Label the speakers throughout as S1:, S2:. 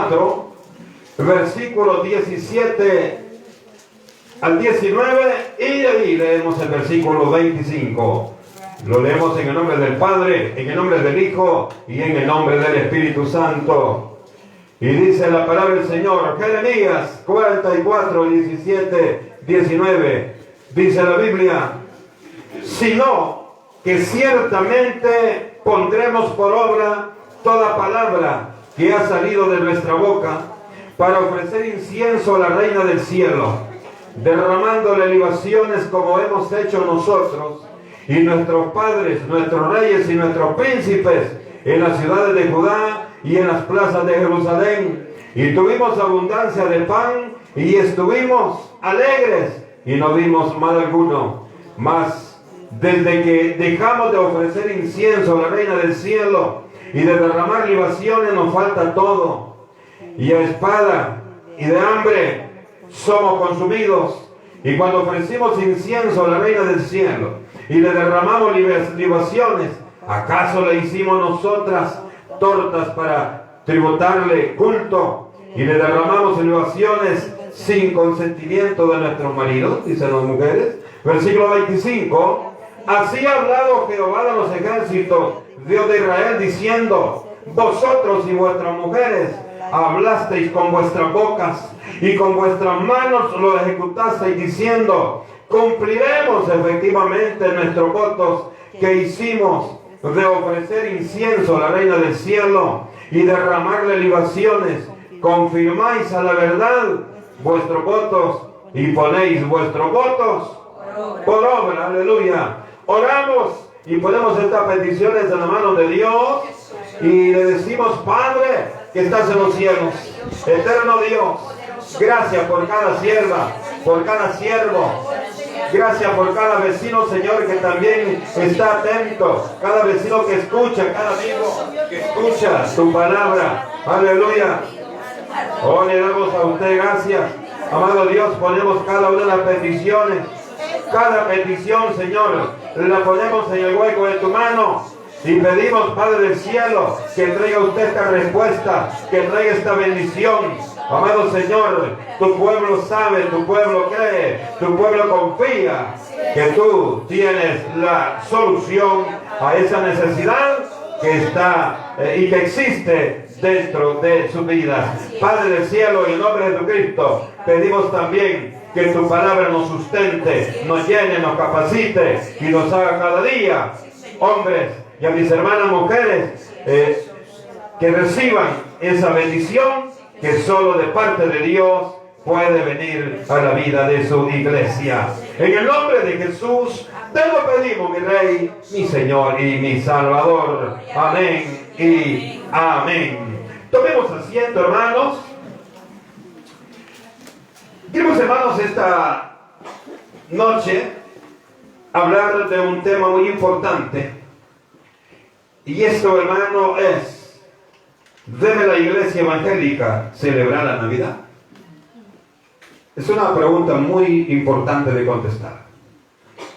S1: 4, versículos 17 al 19, y de ahí leemos el versículo 25. Lo leemos en el nombre del Padre, en el nombre del Hijo y en el nombre del Espíritu Santo. Y dice la palabra del Señor, Jeremías 44, 17, 19. Dice la Biblia: sino que ciertamente pondremos por obra toda palabra que ha salido de nuestra boca, para ofrecer incienso a la Reina del Cielo, derramándole libaciones como hemos hecho nosotros y nuestros padres, nuestros reyes y nuestros príncipes en las ciudades de Judá y en las plazas de Jerusalén. Y tuvimos abundancia de pan y estuvimos alegres y no vimos mal alguno. Mas desde que dejamos de ofrecer incienso a la Reina del Cielo y de derramar libaciones, nos falta todo, y a espada y de hambre somos consumidos. Y cuando ofrecimos incienso a la Reina del Cielo y le derramamos libaciones, ¿acaso le hicimos nosotras tortas para tributarle culto? Y le derramamos libaciones sin consentimiento de nuestros maridos, dicen las mujeres. Versículo 25. Así ha hablado Jehová de los ejércitos, Dios de Israel, diciendo: vosotros y vuestras mujeres hablasteis con vuestras bocas y con vuestras manos lo ejecutasteis, diciendo: cumpliremos efectivamente nuestros votos que hicimos de ofrecer incienso a la Reina del Cielo y derramarle libaciones. Confirmáis a la verdad vuestros votos y ponéis vuestros votos por obra. Aleluya. Oramos y ponemos estas peticiones en la mano de Dios y le decimos: Padre que estás en los cielos, eterno Dios, gracias por cada sierva, por cada siervo. Gracias por cada vecino, Señor, que también está atento. Cada vecino que escucha, cada amigo que escucha tu palabra. Aleluya. Oh, le damos a usted gracias. Amado Dios, ponemos cada una de las peticiones. Cada petición, Señor, la ponemos en el hueco de tu mano. Y pedimos, Padre del cielo, que traiga usted esta respuesta, que traiga esta bendición. Amado Señor, tu pueblo sabe, tu pueblo cree, tu pueblo confía que tú tienes la solución a esa necesidad que está y que existe dentro de su vida. Padre del cielo, en el nombre de Jesucristo, pedimos también que tu palabra nos sustente, nos llene, nos capacite y nos haga cada día hombres, y a mis hermanas mujeres que reciban esa bendición que solo de parte de Dios puede venir a la vida de su iglesia. En el nombre de Jesús te lo pedimos, mi Rey, mi Señor y mi Salvador. Amén y amén. Tomemos asiento, hermanos. Queremos, hermanos, esta noche hablar de un tema muy importante. Y esto, hermano, es: ¿debe la iglesia evangélica celebrar la Navidad? Es una pregunta muy importante de contestar.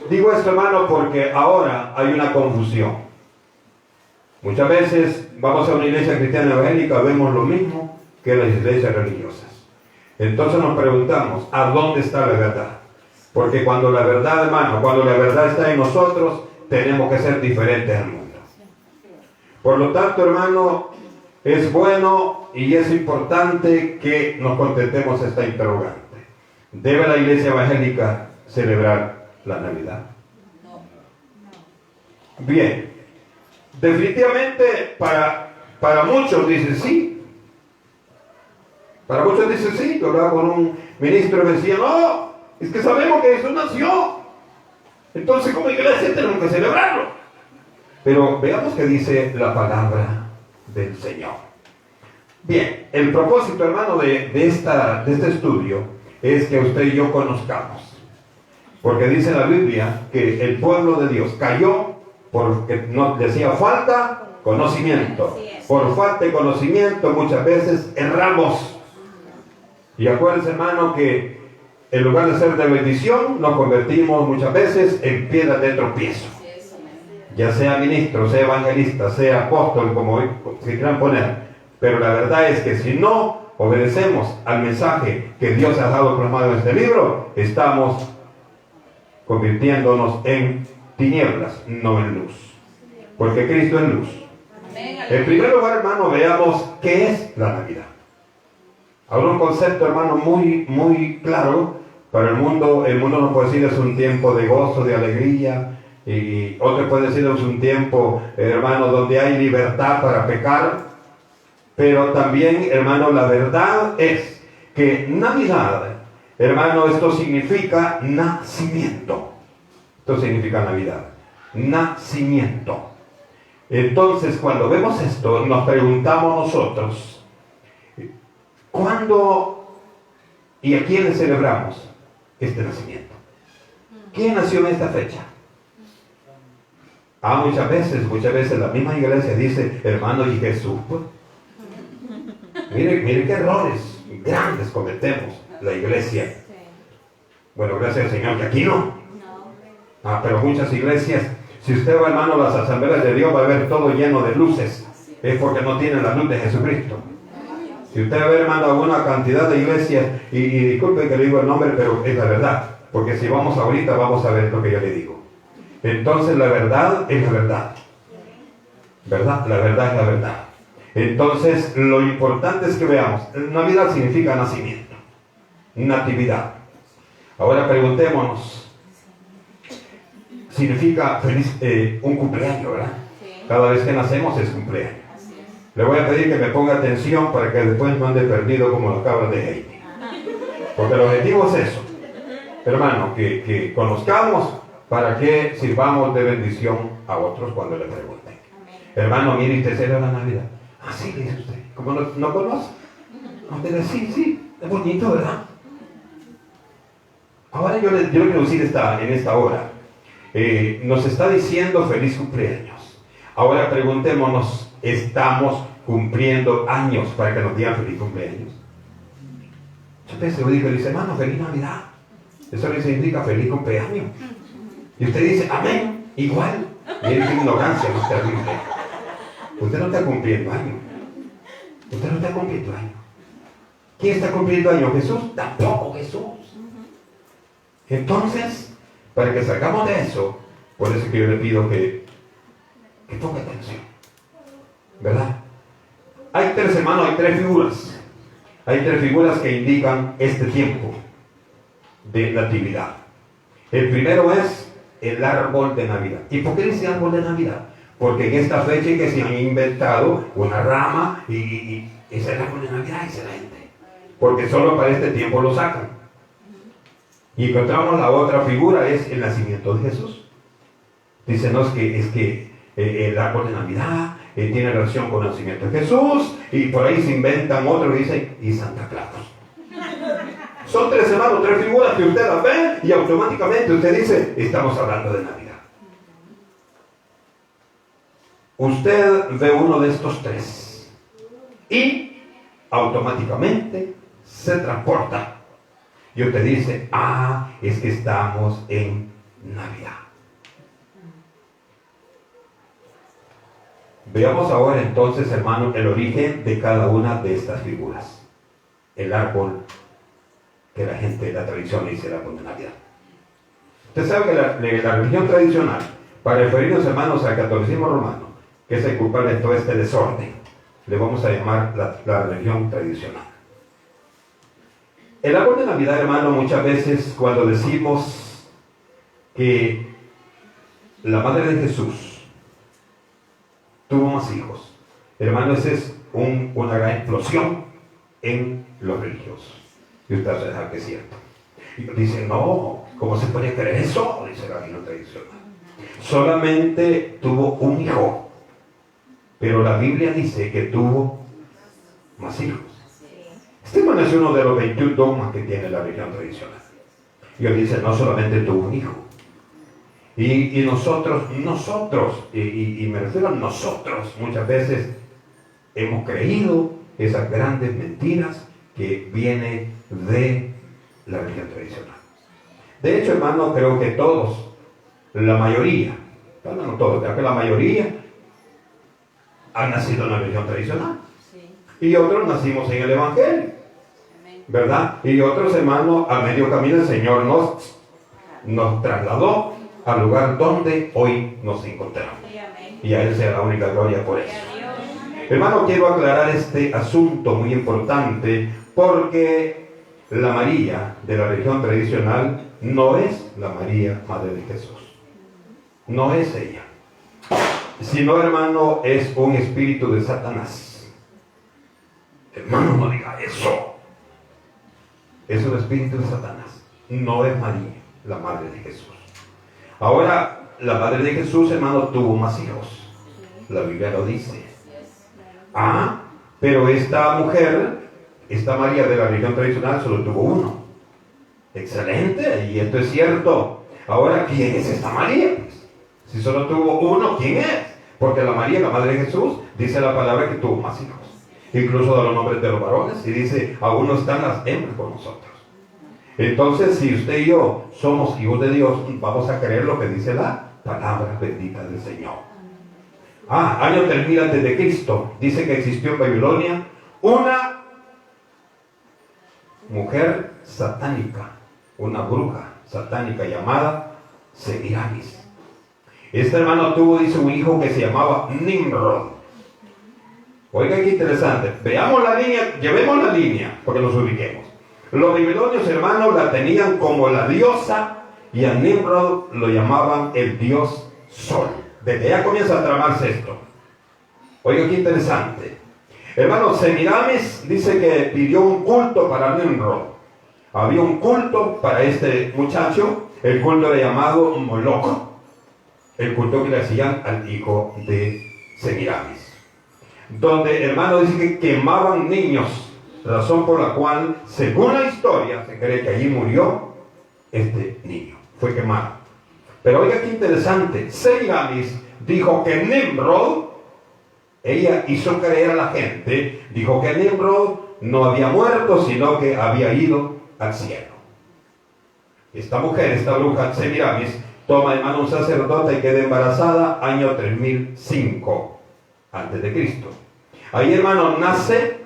S1: Digo esto, hermano, porque ahora hay una confusión. Muchas veces vamos a una iglesia cristiana evangélica, vemos lo mismo que las iglesias religiosas. Entonces nos preguntamos: ¿a dónde está la verdad? Porque cuando la verdad, hermano, cuando la verdad está en nosotros, tenemos que ser diferentes al mundo. Por lo tanto, hermano, es bueno y es importante que nos contestemos esta interrogante: ¿debe la iglesia evangélica celebrar la Navidad? Bien, definitivamente para muchos dicen sí. Para muchos dicen sí. Yo hablaba con un ministro y me decía: no, es que sabemos que Jesús nació, entonces como iglesia tenemos que celebrarlo. Pero veamos qué dice la palabra del Señor. Bien, el propósito, hermano, de este estudio es que usted y yo conozcamos. Porque dice la Biblia que el pueblo de Dios cayó porque no decía falta conocimiento. Por falta de conocimiento muchas veces erramos. Y acuérdense, hermano, que en lugar de ser de bendición, nos convertimos muchas veces en piedra de tropiezo. Ya sea ministro, sea evangelista, sea apóstol, como se quieran poner. Pero la verdad es que si no obedecemos al mensaje que Dios ha dado plasmado en este libro, estamos convirtiéndonos en tinieblas, no en luz. Porque Cristo es luz. En primer lugar, hermano, veamos qué es la Navidad. Ahora un concepto, hermano, muy claro para el mundo. El mundo nos puede decir es un tiempo de gozo, de alegría, y otro puede decir es un tiempo, hermano, donde hay libertad para pecar. Pero también, hermano, la verdad es que Navidad, hermano, esto significa nacimiento. Esto significa Navidad, nacimiento. Entonces, cuando vemos esto, nos preguntamos nosotros, ¿cuándo y a quién le celebramos este nacimiento? ¿Quién nació en esta fecha? Muchas veces la misma iglesia dice, hermano, ¿y Jesús? Pues, mire qué errores grandes cometemos la iglesia. Bueno, gracias al Señor que aquí no. Pero muchas iglesias, si usted va, hermano, a las asambleas de Dios, va a ver todo lleno de luces. Es porque no tienen la luz de Jesucristo. Si usted ve, hermano, alguna cantidad de iglesias, y disculpe que le digo el nombre, pero es la verdad. Porque si vamos ahorita, vamos a ver lo que yo le digo. Entonces la verdad es la verdad. ¿Verdad? La verdad es la verdad. Entonces lo importante es que veamos, Navidad significa nacimiento, natividad. Ahora preguntémonos, significa feliz, un cumpleaños, ¿verdad? Cada vez que nacemos es cumpleaños. Le voy a pedir que me ponga atención para que después no ande perdido como los cabras de Haití. Porque el objetivo es eso, hermano, que conozcamos para que sirvamos de bendición a otros cuando le pregunten. Hermano, mire, ¿usted celebra la Navidad? Sí, le dice usted. ¿Cómo no conoce? Usted dice, sí, es bonito, ¿verdad? Ahora yo le quiero decir en esta hora, nos está diciendo feliz cumpleaños. Ahora preguntémonos, ¿estamos cumpliendo años para que nos digan feliz cumpleaños? Muchas veces yo dice, hermano, feliz Navidad. Eso le significa feliz cumpleaños. Y usted dice, amén, igual. Y es ignorancia, no es terrible. Usted no está cumpliendo años. Usted no está cumpliendo años. ¿Quién está cumpliendo años? ¿Jesús? Tampoco Jesús. Entonces, para que salgamos de eso, por eso que yo le pido que ponga atención. ¿Verdad? Hay tres, hermanos, hay tres figuras. Hay tres figuras que indican este tiempo de natividad. El primero es el árbol de Navidad. ¿Y por qué dice árbol de Navidad? Porque en esta fecha es que se han inventado una rama y es el árbol de Navidad, dice la gente. Porque solo para este tiempo lo sacan. Y encontramos la otra figura, es el nacimiento de Jesús. Dícenos que es que el árbol de Navidad tiene relación con el nacimiento de Jesús, y por ahí se inventan otros y dicen, y Santa Claus. Son tres, hermanos, tres figuras que usted las ve y automáticamente usted dice, estamos hablando de Navidad. Usted ve uno de estos tres y automáticamente se transporta. Y usted dice, es que estamos en Navidad. Veamos ahora entonces, hermano, el origen de cada una de estas figuras. El árbol que la gente, la tradición le dice el árbol de Navidad. Usted sabe que la religión tradicional, para referirnos, hermanos, al catolicismo romano, que es el culpable de todo este desorden, le vamos a llamar la religión tradicional. El árbol de Navidad, hermano, muchas veces cuando decimos que la madre de Jesús tuvo más hijos, hermano, esa es una gran explosión en los religiosos. Y usted sabe que es cierto. Y dicen, no, ¿cómo se puede creer eso? Dice la religión tradicional. Solamente tuvo un hijo, pero la Biblia dice que tuvo más hijos. Este es uno de los 21 dogmas que tiene la religión tradicional. Y él dice, no solamente tuvo un hijo. Y nosotros, y me refiero a nosotros, muchas veces hemos creído esas grandes mentiras que vienen de la religión tradicional. De hecho, hermano, creo que todos, la mayoría, no todos, creo que la mayoría han nacido en la religión tradicional. Sí. y otros nacimos en el Evangelio, ¿verdad? Y otros, hermanos, a medio camino el Señor nos trasladó al lugar donde hoy nos encontramos. Y a Él sea la única gloria por eso. Hermano, quiero aclarar este asunto muy importante, porque la María de la religión tradicional no es la María, Madre de Jesús. No es ella. Sino, hermano, es un espíritu de Satanás. Hermano, no diga eso. Es un espíritu de Satanás. No es María, la Madre de Jesús. Ahora, la Madre de Jesús, hermano, tuvo más hijos. La Biblia lo dice. Pero esta mujer, esta María de la religión tradicional, solo tuvo uno. Excelente, y esto es cierto. Ahora, ¿quién es esta María? Si solo tuvo uno, ¿quién es? Porque la María, la Madre de Jesús, dice la palabra que tuvo más hijos. Incluso da los nombres de los varones y dice, aún no están las hembras con nosotros. Entonces, si usted y yo somos hijos de Dios, vamos a creer lo que dice la palabra bendita del Señor. Año 3000 antes de Cristo, dice que existió en Babilonia una mujer satánica, una bruja satánica llamada Semiramis. Este hermano tuvo, dice, un hijo que se llamaba Nimrod. Oiga, qué interesante. Veamos la línea, llevemos la línea, porque nos ubiquemos. Los babilonios, hermanos, la tenían como la diosa, y a Nimrod lo llamaban el dios sol. Desde allá comienza a tramarse esto. Oiga, qué interesante. Hermano, Semiramis dice que pidió un culto para Nimrod. Había un culto para este muchacho. El culto era llamado Moloch. El culto que le hacían al hijo de Semiramis. Donde, hermano, dice que quemaban niños. Razón por la cual, según la historia, se cree que allí murió este niño. Fue quemado. Pero oiga qué interesante. Semiramis dijo que Nimrod, ella hizo creer a la gente, dijo que Nimrod no había muerto, sino que había ido al cielo. Esta mujer, esta bruja Semiramis, toma de mano un sacerdote y queda embarazada año 3005 antes de Cristo. Ahí, hermano, nace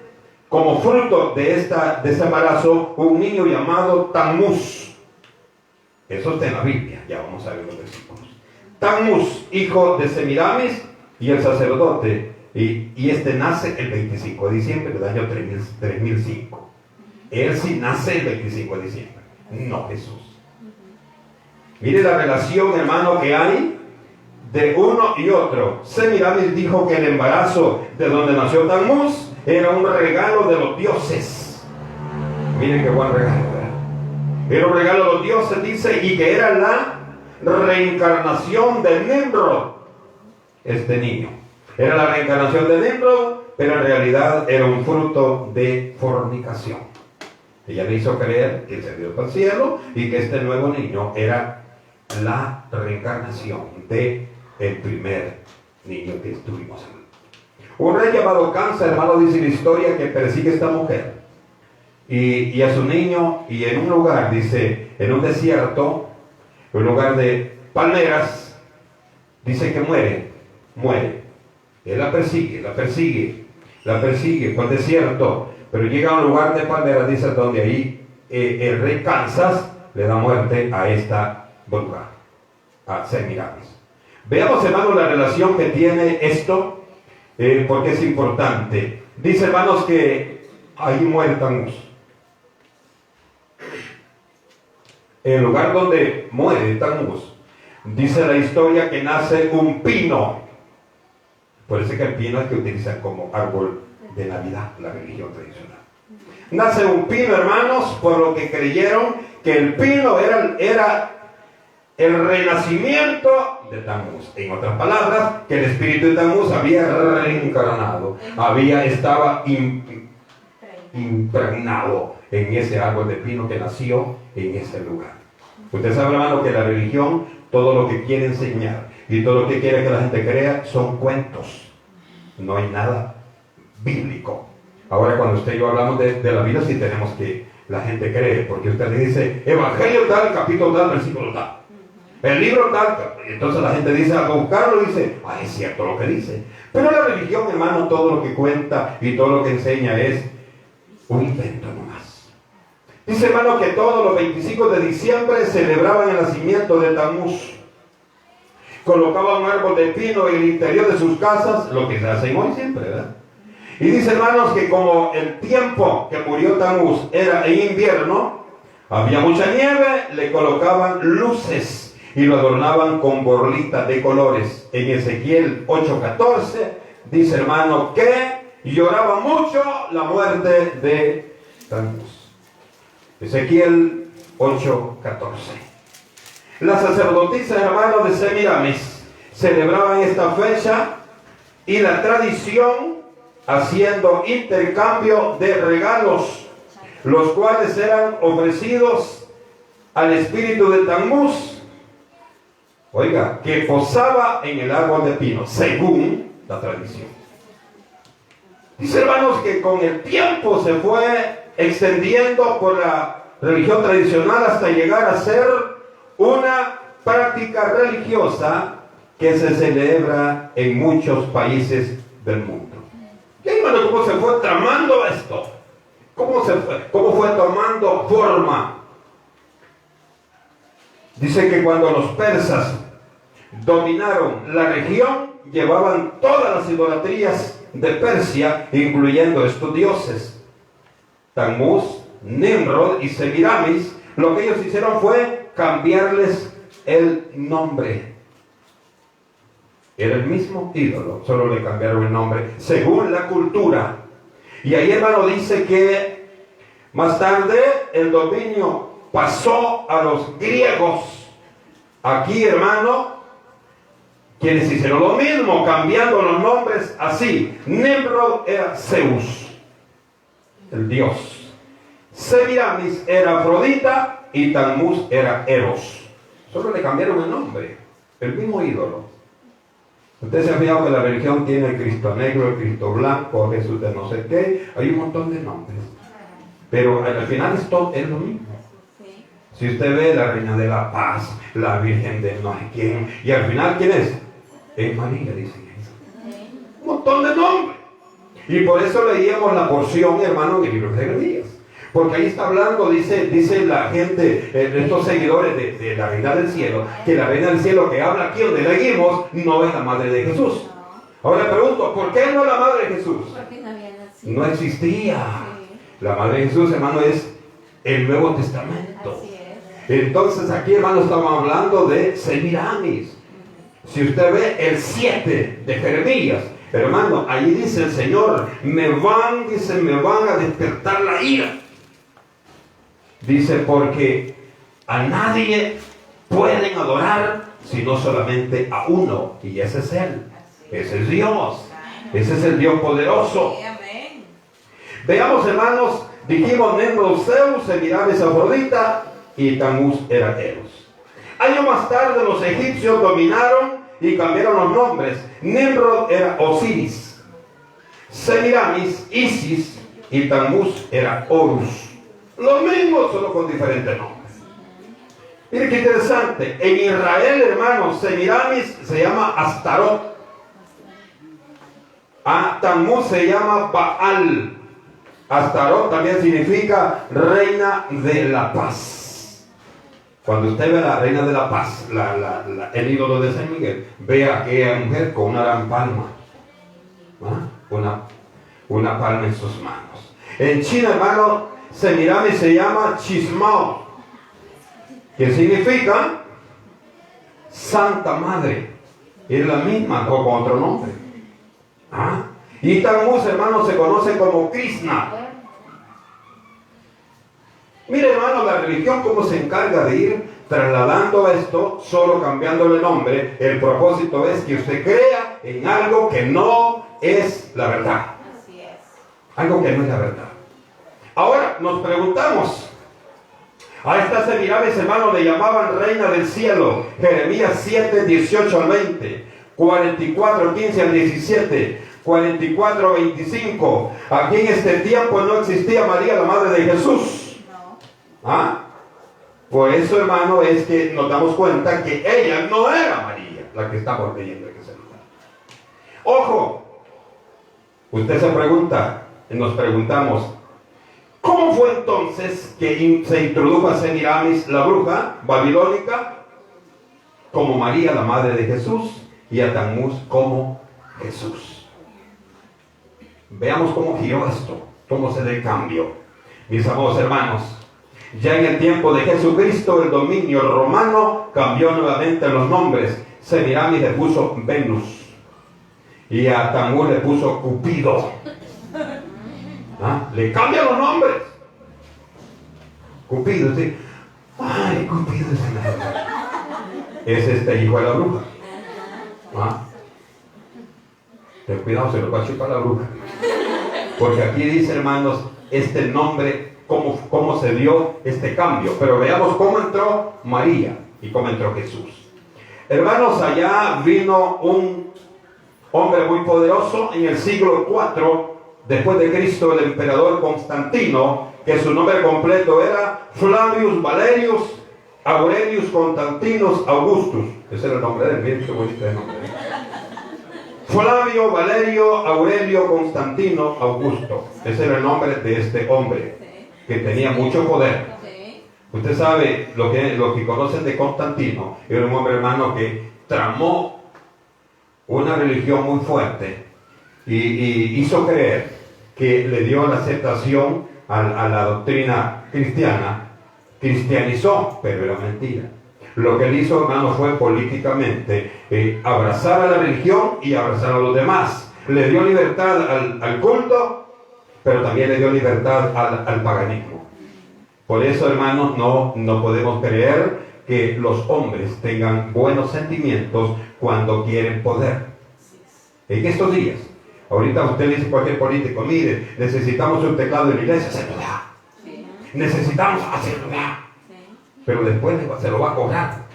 S1: como fruto de ese embarazo un niño llamado Tammuz. Eso está en la Biblia, ya vamos a ver los versículos. Tammuz, hijo de Semiramis y el sacerdote, y este nace el 25 de diciembre del año 3005. Él sí nace el 25 de diciembre, no Jesús. Mire la relación, hermano, que hay de uno y otro. Semiramis dijo que el embarazo de donde nació Tammuz era un regalo de los dioses. Miren qué buen regalo, ¿verdad? Era un regalo de los dioses, dice, y que era la reencarnación de Nimrod. Este niño era la reencarnación de Nimrod, pero en realidad era un fruto de fornicación. Ella le hizo creer que él se dio para el cielo y que este nuevo niño era la reencarnación de el primer niño que tuvimos. Un rey llamado Cáncer, hermano, dice la historia, que persigue a esta mujer y a su niño, y en un lugar, dice, en un desierto, un lugar de palmeras, dice que muere. Él la persigue por el desierto, pero llega a un lugar de palmeras, dice, donde ahí el rey Kansas le da muerte a esta bruja, a Semiramis. Veamos, hermanos, la relación que tiene esto, porque es importante. Dice, hermanos, que ahí muere Tammuz. En el lugar donde muere Tammuz, dice la historia que nace un pino. Por eso que el pino es que utilizan como árbol de Navidad, la religión tradicional. Nace un pino, hermanos, por lo que creyeron que el pino era el renacimiento de Tammuz. En otras palabras, que el espíritu de Tammuz había reencarnado, estaba impregnado en ese árbol de pino que nació en ese lugar. Usted sabe, hermano, que la religión, todo lo que quiere enseñar y todo lo que quiere que la gente crea son cuentos. No hay nada bíblico. Ahora, cuando usted y yo hablamos de la Biblia, sí tenemos que la gente cree, porque usted le dice Evangelio tal, capítulo tal, versículo tal. El libro tal. Entonces la gente dice, al buscarlo dice, es cierto lo que dice. Pero la religión, hermano, todo lo que cuenta y todo lo que enseña es un invento nomás. Dice, hermano, que todos los 25 de diciembre celebraban el nacimiento de Tammuz. Colocaban un árbol de pino en el interior de sus casas, lo que se hacen hoy siempre, ¿verdad? Y dice, hermanos, que como el tiempo que murió Tammuz era en invierno, había mucha nieve, le colocaban luces y lo adornaban con borlitas de colores. En Ezequiel 8:14 dice, hermano, que lloraba mucho la muerte de Tammuz. Ezequiel 8:14. Las sacerdotisas, hermanos, de Semiramis celebraban esta fecha y la tradición haciendo intercambio de regalos, los cuales eran ofrecidos al espíritu de Tammuz, oiga, que posaba en el árbol de pino, según la tradición. Dice, hermanos, que con el tiempo se fue extendiendo por la religión tradicional hasta llegar a ser una práctica religiosa que se celebra en muchos países del mundo. ¿Y hermano, cómo se fue tramando esto? ¿Cómo fue tomando forma? Dice que cuando los persas dominaron la región, llevaban todas las idolatrías de Persia, incluyendo estos dioses. Tammuz, Nimrod y Semiramis, lo que ellos hicieron fue cambiarles el nombre. Era el mismo ídolo, solo le cambiaron el nombre, según la cultura. Y ahí, hermano, dice que más tarde el dominio pasó a los griegos. Aquí, hermano, quienes hicieron lo mismo, cambiando los nombres así. Nimrod era Zeus, el dios. Semiramis era Afrodita y Tammuz era Eros. Solo le cambiaron el nombre, el mismo ídolo. Ustedes se han fijado que la religión tiene el Cristo negro, el Cristo blanco, Jesús de no sé qué, hay un montón de nombres. Pero al final esto es lo mismo. Si usted ve la Reina de la Paz, la Virgen de no sé quién, y al final, ¿quién es? Es María, dicen ellos. Un montón de nombres. Y por eso leíamos la porción, hermano, del libro de Jeremías. Porque ahí está hablando, dice la gente, estos seguidores de la Reina del Cielo, que la Reina del Cielo que habla aquí donde leímos no es la madre de Jesús. Ahora le pregunto, ¿por qué no la madre de Jesús?
S2: Porque no había nacido.
S1: No existía. La madre de Jesús, hermano, es el Nuevo Testamento.
S2: Así es.
S1: Entonces aquí, hermano, estamos hablando de Semiramis. Si usted ve el 7 de Jeremías, hermano, allí dice el Señor, me van a despertar la ira. Dice, porque a nadie pueden adorar sino solamente a uno, y ese es Él, ese es Dios, ese es el Dios poderoso. Veamos, hermanos, dijimos Nimrod Zeus, Semiramis Afrodita y Tammuz era Eros. Años más tarde los egipcios dominaron y cambiaron los nombres. Nimrod era Osiris, Semiramis Isis y Tammuz era Horus. Lo mismo, solo con diferentes nombres. Mire qué interesante. En Israel, hermanos, Semiramis se llama Astarot. Tammuz se llama Baal. Astarot también significa reina de la paz. Cuando usted ve a la reina de la paz, el ídolo de San Miguel, ve a aquella mujer con una gran palma. Una palma en sus manos. En China, hermano, Semiramis se llama Chismao, que significa Santa Madre. Es la misma o con otro nombre. Y Tammuz, hermano, se conoce como Krishna. Mire, hermano, la religión cómo se encarga de ir trasladando esto, solo cambiándole el nombre. El propósito es que usted crea en algo que no es la verdad.
S2: Así es.
S1: Algo que no es la verdad. Ahora nos preguntamos, a esta Semiramis, hermano, le llamaban reina del cielo. Jeremías 7, 18 al 20, 44, 15 al 17, 44, 25. Aquí en este tiempo no existía María, la madre de Jesús.
S2: No.
S1: Por eso, hermano, es que nos damos cuenta que ella no era María, la que estamos leyendo en ese lugar. Ojo, usted se pregunta, nos preguntamos, ¿cómo fue entonces que se introdujo a Semiramis, la bruja babilónica, como María, la madre de Jesús, y a Tammuz como Jesús? Veamos cómo giró esto, cómo se da el cambio. Mis amados hermanos, ya en el tiempo de Jesucristo, el dominio romano cambió nuevamente los nombres. Semiramis le puso Venus y a Tammuz le puso Cupido. ¿Ah? Le cambian los nombres. Cupido, sí. Ay, Cupido es este hijo de la bruja. ¿Ah? Ten cuidado, se lo va a chupar la bruja. Porque aquí dice, hermanos, este nombre, cómo se dio este cambio. Pero veamos cómo entró María y cómo entró Jesús. Hermanos, allá vino un hombre muy poderoso en el siglo IV después de Cristo, el emperador Constantino, que su nombre completo era Flavius Valerius Aurelius Constantinus Augustus. Ese era el nombre de él, miren qué bonito el nombre. Flavio Valerio Aurelio Constantino Augusto. Ese era el nombre de este hombre, que tenía mucho poder. Usted sabe lo que conocen de Constantino. Era un hombre, hermano, que tramó una religión muy fuerte y hizo creer que le dio la aceptación a la doctrina cristiana. Cristianizó, pero era mentira. Lo que él hizo, hermano, fue políticamente abrazar a la religión y abrazar a los demás. Le dio libertad al culto, pero también le dio libertad al paganismo. Por eso, hermanos, no podemos creer que los hombres tengan buenos sentimientos cuando quieren poder. En estos días, ahorita usted le dice a cualquier político, mire, necesitamos un teclado en la iglesia, se lo da. Necesitamos hacerlo da. Pero después se lo va a cobrar.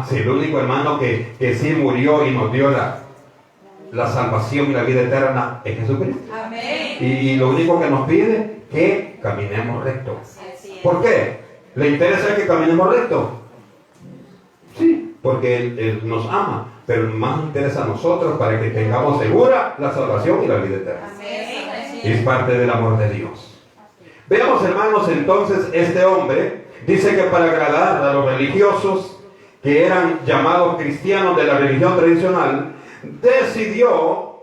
S1: Sí, el único hermano que sí murió y nos dio la salvación y la vida eterna es Jesucristo.
S2: Amén.
S1: Y lo único que nos pide que caminemos recto. ¿Por qué? ¿Le interesa que caminemos recto? Sí, porque Él nos ama, pero más nos interesa a nosotros para que tengamos segura la salvación y la vida eterna.
S2: Amén.
S1: Es parte del amor de Dios. Veamos, hermanos, entonces este hombre dice que para agradar a los religiosos que eran llamados cristianos de la religión tradicional, decidió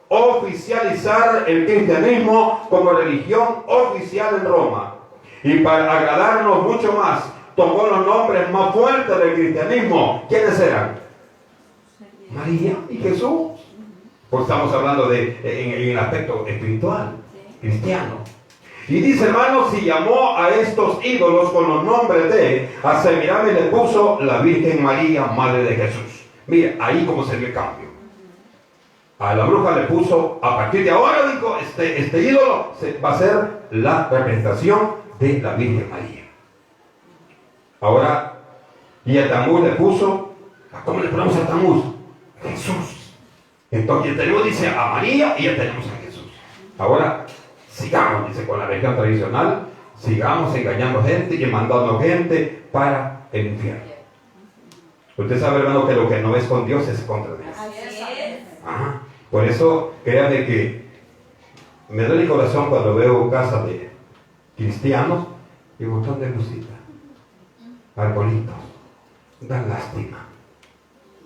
S1: oficializar el cristianismo como religión oficial en Roma. Y para agradarnos mucho más, tomó los nombres más fuertes del cristianismo. ¿Quiénes eran? María y Jesús. Pues estamos hablando en el aspecto espiritual, cristiano. Y dice, hermanos, y llamó a estos ídolos con los nombres de, a Semiramis le puso la Virgen María, Madre de Jesús. Mira, ahí como se dio el cambio. A la bruja le puso, a partir de ahora, dijo, este ídolo va a ser la representación de la Virgen María. Ahora, y a Tammuz le puso, ¿cómo le ponemos a Tammuz? Jesús. Entonces ya tenemos, dice, a María y ya tenemos a Jesús. Ahora, sigamos, dice, con la religión tradicional, sigamos engañando gente y mandando gente para el infierno. Usted sabe, hermano, que lo que no es con Dios es contra Dios. Ajá. Por eso, créame que me duele el corazón cuando veo casas de cristianos y un montón de lucitas, arbolitos. Dan lástima.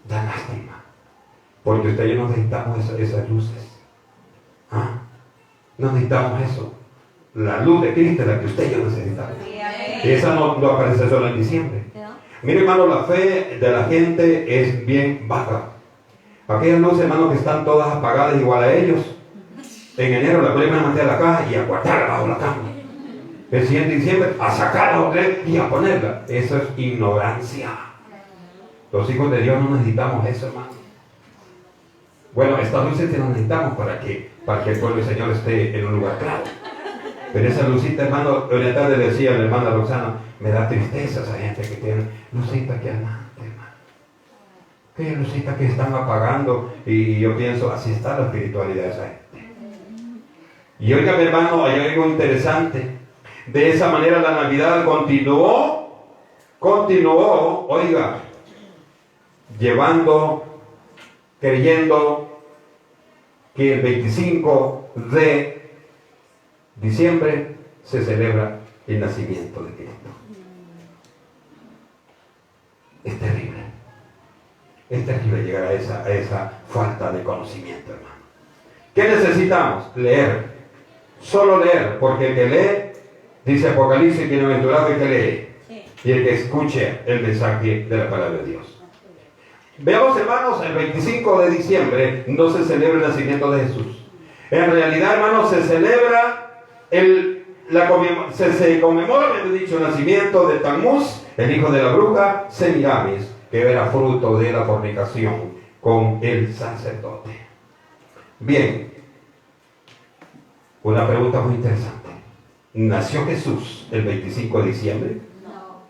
S1: Dan lástima. Porque usted y yo no necesitamos esas luces. No necesitamos eso. La luz de Cristo es la que usted y yo necesitamos. Esa no aparece solo en diciembre. Mire, hermano, la fe de la gente es bien baja. Aquellas luces, hermano, que están todas apagadas igual a ellos, en enero la ponen a meter a la caja y a guardarla bajo la cama. El siguiente diciembre a sacarla y a ponerla. Eso es ignorancia. Los hijos de Dios no necesitamos eso, hermano. Bueno, estas luces las necesitamos para que el pueblo del Señor esté en un lugar claro. Pero esa lucita, hermano, ahorita le decía a la hermana Roxana, me da tristeza esa gente que tiene lucita que adelante, hermano. Que lucita que están apagando. Y yo pienso, así está la espiritualidad de esa gente. Y oiga, mi hermano, hay algo interesante. De esa manera la Navidad continuó continuó, oiga, creyendo que el 25 de diciembre se celebra el nacimiento de Cristo. Es terrible. Es terrible llegar a esa falta de conocimiento, hermano. ¿Qué necesitamos? Leer. Solo leer, porque el que lee, dice Apocalipsis, bienaventurado el que lee y el que escuche el mensaje de la palabra de Dios. Veamos, hermanos, el 25 de diciembre no se celebra el nacimiento de Jesús. En realidad, hermanos, se celebra se conmemora, mejor dicho, el nacimiento de Tammuz, el hijo de la bruja Semiramis, que era fruto de la fornicación con el sacerdote. Bien, una pregunta muy interesante. ¿Nació Jesús el 25 de diciembre?
S2: No.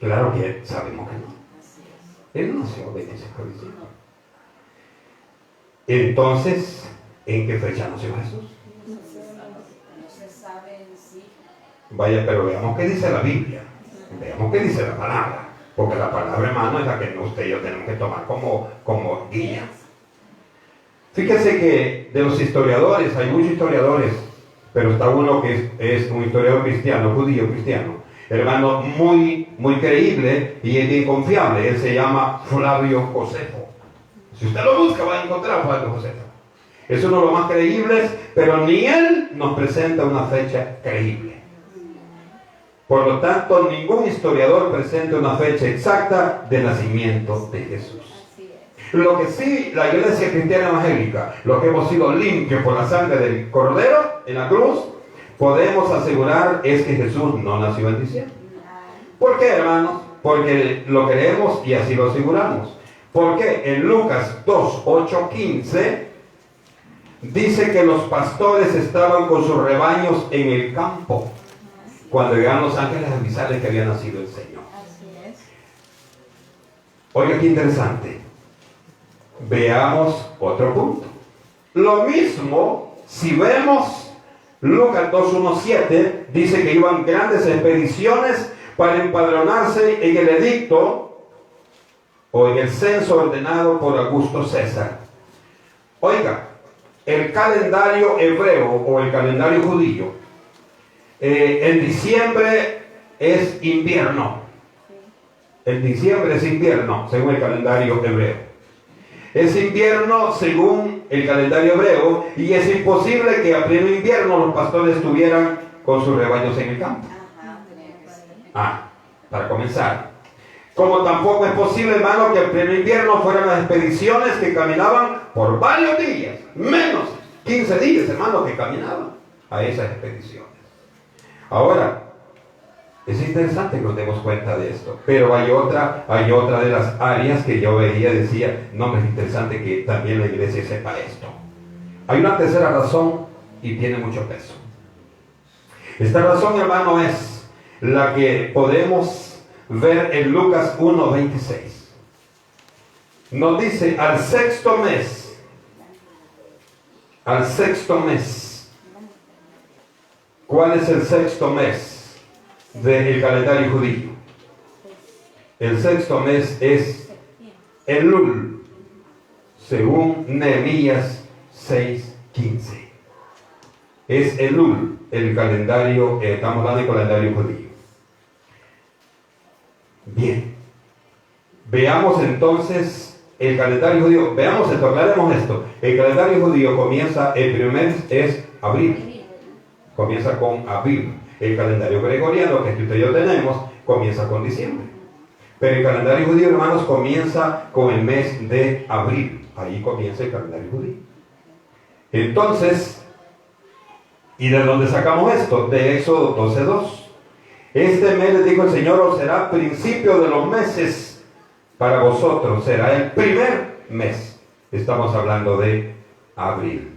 S1: Claro que sabemos que no. Él no nació el 25 de diciembre. Entonces, ¿en qué fecha nació Jesús?
S2: No se sabe en sí.
S1: Vaya, pero veamos qué dice la Biblia. Veamos qué dice la palabra. Porque la palabra, hermano, es la que usted y yo tenemos que tomar como guía. Fíjese que de los historiadores, hay muchos historiadores, pero está uno que es un historiador cristiano, judío cristiano, hermano, muy creíble y es bien confiable. Él se llama Flavio Josefo. Si usted lo busca, va a encontrar a Flavio Josefo. Es uno de los más creíbles, pero ni él nos presenta una fecha creíble. Por lo tanto, ningún historiador presenta una fecha exacta de nacimiento de Jesús. Lo que sí, la iglesia cristiana evangélica, los que hemos sido limpios por la sangre del Cordero en la cruz, podemos asegurar es que Jesús no nació en diciembre. ¿Por qué, hermanos? Porque lo creemos y así lo aseguramos. Porque en Lucas 2, 8, 15 dice que los pastores estaban con sus rebaños en el campo cuando llegaron los ángeles a avisarles que había nacido el Señor.
S2: Así es.
S1: Oiga, qué interesante. Veamos otro punto. Lo mismo, si vemos Lucas 2:1-7, dice que iban grandes expediciones para empadronarse en el edicto o en el censo ordenado por Augusto César. Oiga, el calendario hebreo o el calendario judío, en diciembre es invierno. En diciembre es invierno, según el calendario hebreo. Es invierno según el calendario hebreo y es imposible que a pleno invierno los pastores estuvieran con sus rebaños en el campo. Para comenzar. Como tampoco es posible, hermano, que en pleno invierno fueran las expediciones que caminaban por varios días, menos 15 días, hermano, que caminaban a esas expediciones. Ahora, es interesante que nos demos cuenta de esto, pero hay otra de las áreas que yo veía y decía, no, es interesante que también la iglesia sepa esto. Hay una tercera razón y tiene mucho peso. Esta razón, hermano, es la que podemos ver en Lucas 1:26. Nos dice, al sexto mes. ¿Cuál es el sexto mes del calendario judío? El sexto mes es Elul, según Nehemías 6:15. Es Elul, el calendario, estamos hablando del calendario judío. Bien, veamos entonces el calendario judío. Veamos esto, aclaremos esto. El calendario judío comienza, el primer mes es abril. Comienza con Aviv. El calendario gregoriano, que usted y yo tenemos, comienza con diciembre. Pero el calendario judío, hermanos, comienza con el mes de abril. Ahí comienza el calendario judío. Entonces, ¿y de dónde sacamos esto? De Éxodo 12:2. Este mes, les dijo el Señor, os será principio de los meses para vosotros. Será el primer mes. Estamos hablando de abril.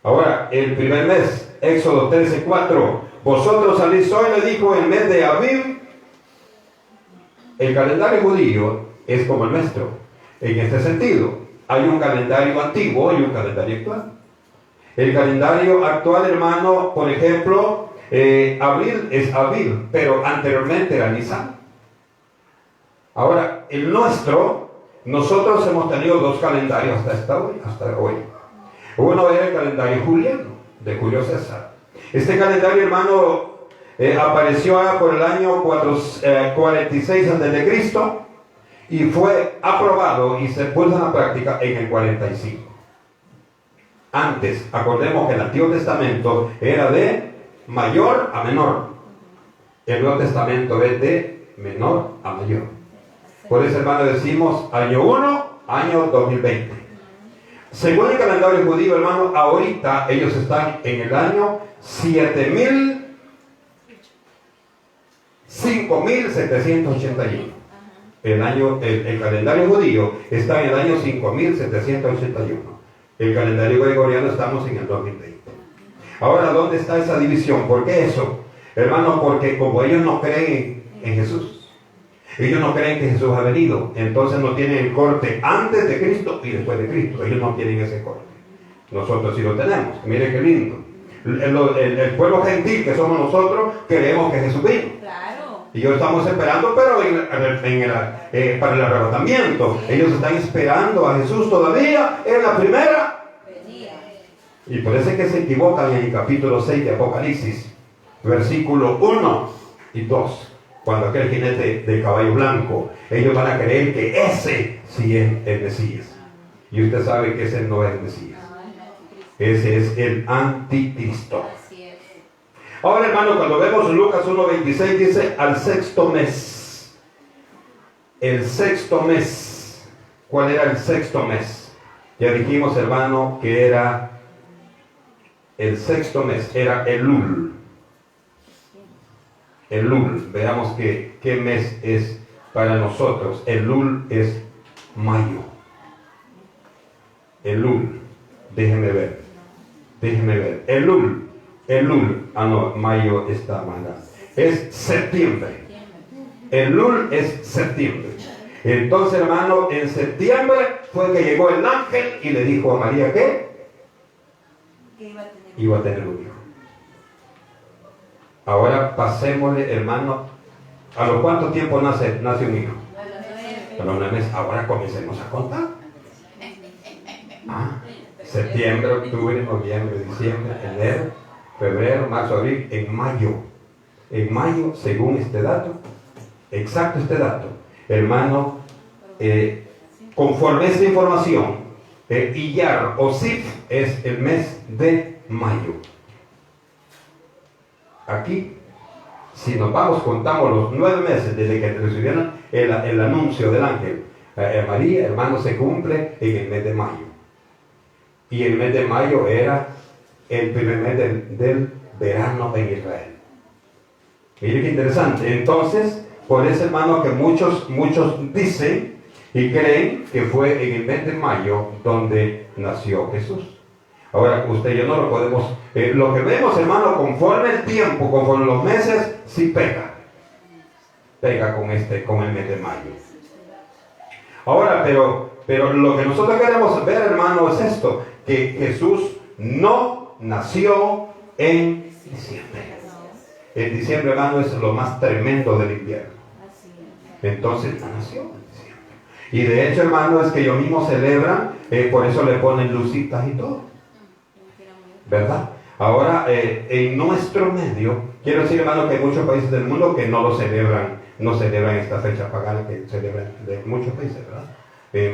S1: Ahora, el primer mes, Éxodo 13:4. Vosotros salís hoy, le dijo, el mes de Aviv. El calendario judío es como el nuestro. En este sentido, hay un calendario antiguo y un calendario actual. El calendario actual, hermano, por ejemplo, Abril es Abril, pero anteriormente era Nisan. Ahora, el nuestro, nosotros hemos tenido dos calendarios hasta hoy. Uno era el calendario juliano, de Julio César. Este calendario, hermano, apareció por el año 46 a.C. y fue aprobado y se puso en la práctica en el 45. Antes, acordemos que el Antiguo Testamento era de mayor a menor. El Nuevo Testamento es de menor a mayor. Por eso, hermano, decimos año 1, año 2020. Según el calendario judío, hermano, ahorita ellos están en el año 5.781. El calendario judío está en el año 5.781. El calendario gregoriano estamos en el 2020. Ahora, ¿dónde está esa división? ¿Por qué eso? Hermano, porque como ellos no creen en Jesús, ellos no creen que Jesús ha venido, entonces no tienen el corte antes de Cristo y después de Cristo. Ellos no tienen ese corte. Nosotros sí lo tenemos. Mire qué lindo. El pueblo gentil que somos nosotros, creemos que Jesús vino.
S2: Claro.
S1: Y yo estamos esperando, pero para el arrebatamiento. Ellos están esperando a Jesús todavía en la primera
S2: Venía.
S1: y por eso es que se equivocan en el capítulo 6 de Apocalipsis, versículo 1 y 2. Cuando aquel jinete de caballo blanco, ellos van a creer que ese sí es el Mesías. Y usted sabe que ese no es el Mesías. Ese es el anticristo.
S2: Así es.
S1: Ahora, hermano, cuando vemos Lucas 1:26, dice al sexto mes. El sexto mes. ¿Cuál era el sexto mes? Ya dijimos, hermano, que era el sexto mes, era Elul. Elul, veamos qué mes es para nosotros. Elul es mayo. Elul, déjeme ver. Elul, mayo está mal. Es septiembre. Elul es septiembre. Entonces, hermano, en septiembre fue que llegó el ángel y le dijo a María que iba a tener un hijo. Ahora pasémosle, hermano, ¿a lo cuánto tiempo nace un hijo? A los 9 meses. Ahora comencemos a contar. Septiembre, octubre, noviembre, diciembre, enero, febrero, marzo, abril, en mayo. En mayo, según este dato, exacto este dato, hermano, conforme a esta información, Iyar o Sif es el mes de mayo. Aquí, si nos vamos, contamos los 9 meses desde que recibieron el anuncio del ángel. María, hermano, se cumple en el mes de mayo. Y el mes de mayo era el primer mes del verano en Israel. Mire qué interesante. Entonces, por eso, hermano, que muchos dicen y creen que fue en el mes de mayo donde nació Jesús. Ahora, usted y yo no lo podemos... lo que vemos, hermano, conforme el tiempo, conforme los meses, sí pega. Pega con el mes de mayo. Ahora, pero lo que nosotros queremos ver, hermano, es esto, que Jesús no nació en diciembre. En diciembre, hermano, es lo más tremendo del invierno. Entonces, no nació en diciembre. Y de hecho, hermano, es que ellos mismos celebran, por eso le ponen lucitas y todo. ¿Verdad? Ahora, en nuestro medio, quiero decir, hermano, que hay muchos países del mundo que no celebran esta fecha pagana que celebran de muchos países, ¿verdad?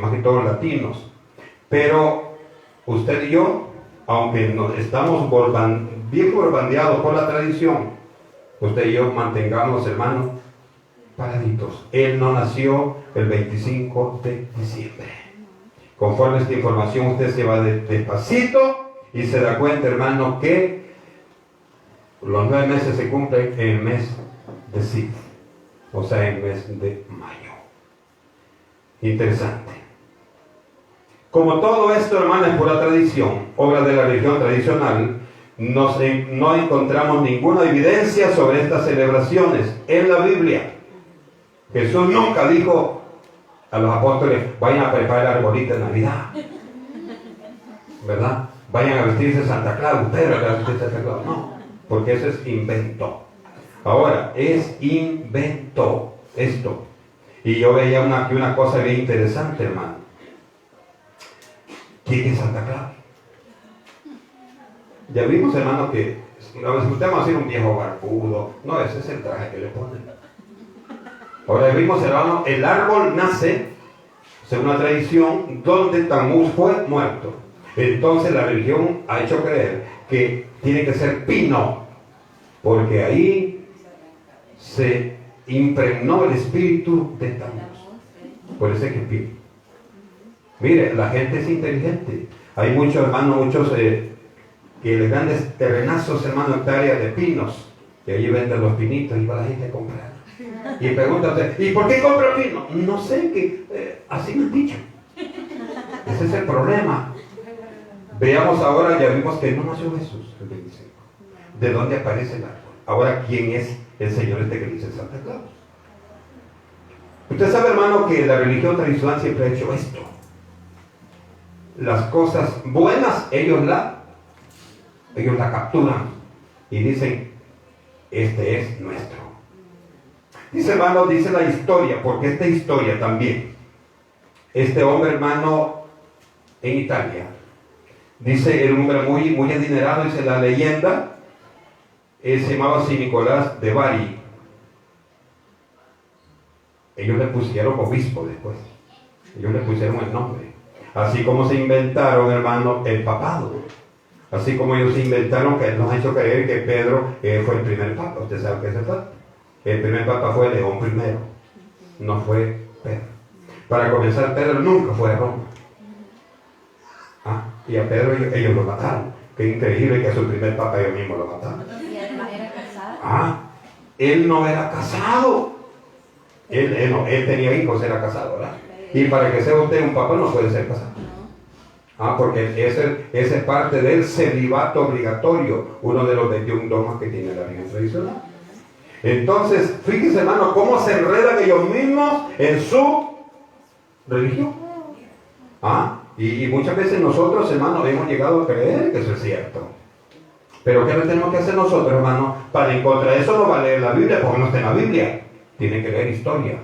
S1: Más que todos latinos. Pero usted y yo, aunque estamos bien borbandeados por la tradición, usted y yo mantengamos, hermano, paraditos. Él no nació el 25 de diciembre. Conforme a esta información, usted se va despacito y se da cuenta, hermano, que los 9 meses se cumplen en el mes de Sif, o sea, en el mes de mayo. Interesante. Como todo esto, hermano, es pura tradición, obra de la religión tradicional, no encontramos ninguna evidencia sobre estas celebraciones en la Biblia. Jesús nunca dijo a los apóstoles, vayan a preparar el arbolito de Navidad, ¿verdad? Vayan a vestirse de Santa Claus, pero a vestirse de Santa Claus. No, porque eso es invento. Ahora, es invento esto. Y yo veía aquí una cosa bien interesante, hermano. ¿Quién es Santa Claus? Ya vimos, hermano, que usted va a decir un viejo barbudo. No, ese es el traje que le ponen. Ahora vimos, hermano, el árbol nace, según la tradición, donde Tammuz fue muerto. Entonces la religión ha hecho creer que tiene que ser pino, porque ahí se impregnó el espíritu de Tammuz. Por eso es que es pino. Mire, la gente es inteligente. Hay muchos, hermanos, que les grandes terrenazos, hermano, hectáreas de pinos. Y ahí venden los pinitos y va la gente a comprar. Y pregunta usted, ¿y por qué compra el pino? No sé, así me han dicho. Ese es el problema. Veamos ahora, ya vimos que no nació Jesús el 25. ¿De dónde aparece el árbol? Ahora, ¿quién es el Señor que dice Santa Claus? Usted sabe, hermano, que la religión tradicional siempre ha hecho esto. Las cosas buenas, ellos la capturan y dicen, este es nuestro. Dice, hermano, dice la historia, porque esta historia también, este hombre, hermano, en Italia, dice, el hombre muy, muy adinerado, dice la leyenda, se llamaba así Nicolás de Bari. Ellos le pusieron obispo después, ellos le pusieron el nombre, así como se inventaron, hermano, el papado. Así como ellos inventaron, que nos han hecho creer que Pedro fue el primer papa. Usted sabe que es el papa. El primer papa fue León I, no fue Pedro. Para comenzar, Pedro nunca fue a Roma. Y a Pedro ellos lo mataron. Qué increíble que a su primer papa ellos mismos lo mataron.
S2: ¿Y él no era casado?
S1: Él no era casado. Él tenía hijos, era casado, ¿verdad? Y para que sea usted un papa no puede ser casado. Porque ese es parte del celibato obligatorio, uno de los 21 dogmas que tiene la religión tradicional. Entonces, fíjense, hermano, cómo se enredan ellos mismos en su religión. Y muchas veces nosotros, hermano, hemos llegado a creer que eso es cierto. Pero ¿qué tenemos que hacer nosotros, hermano? Para en contra de eso no va a leer la Biblia, porque no está en la Biblia. Tienen que leer historia.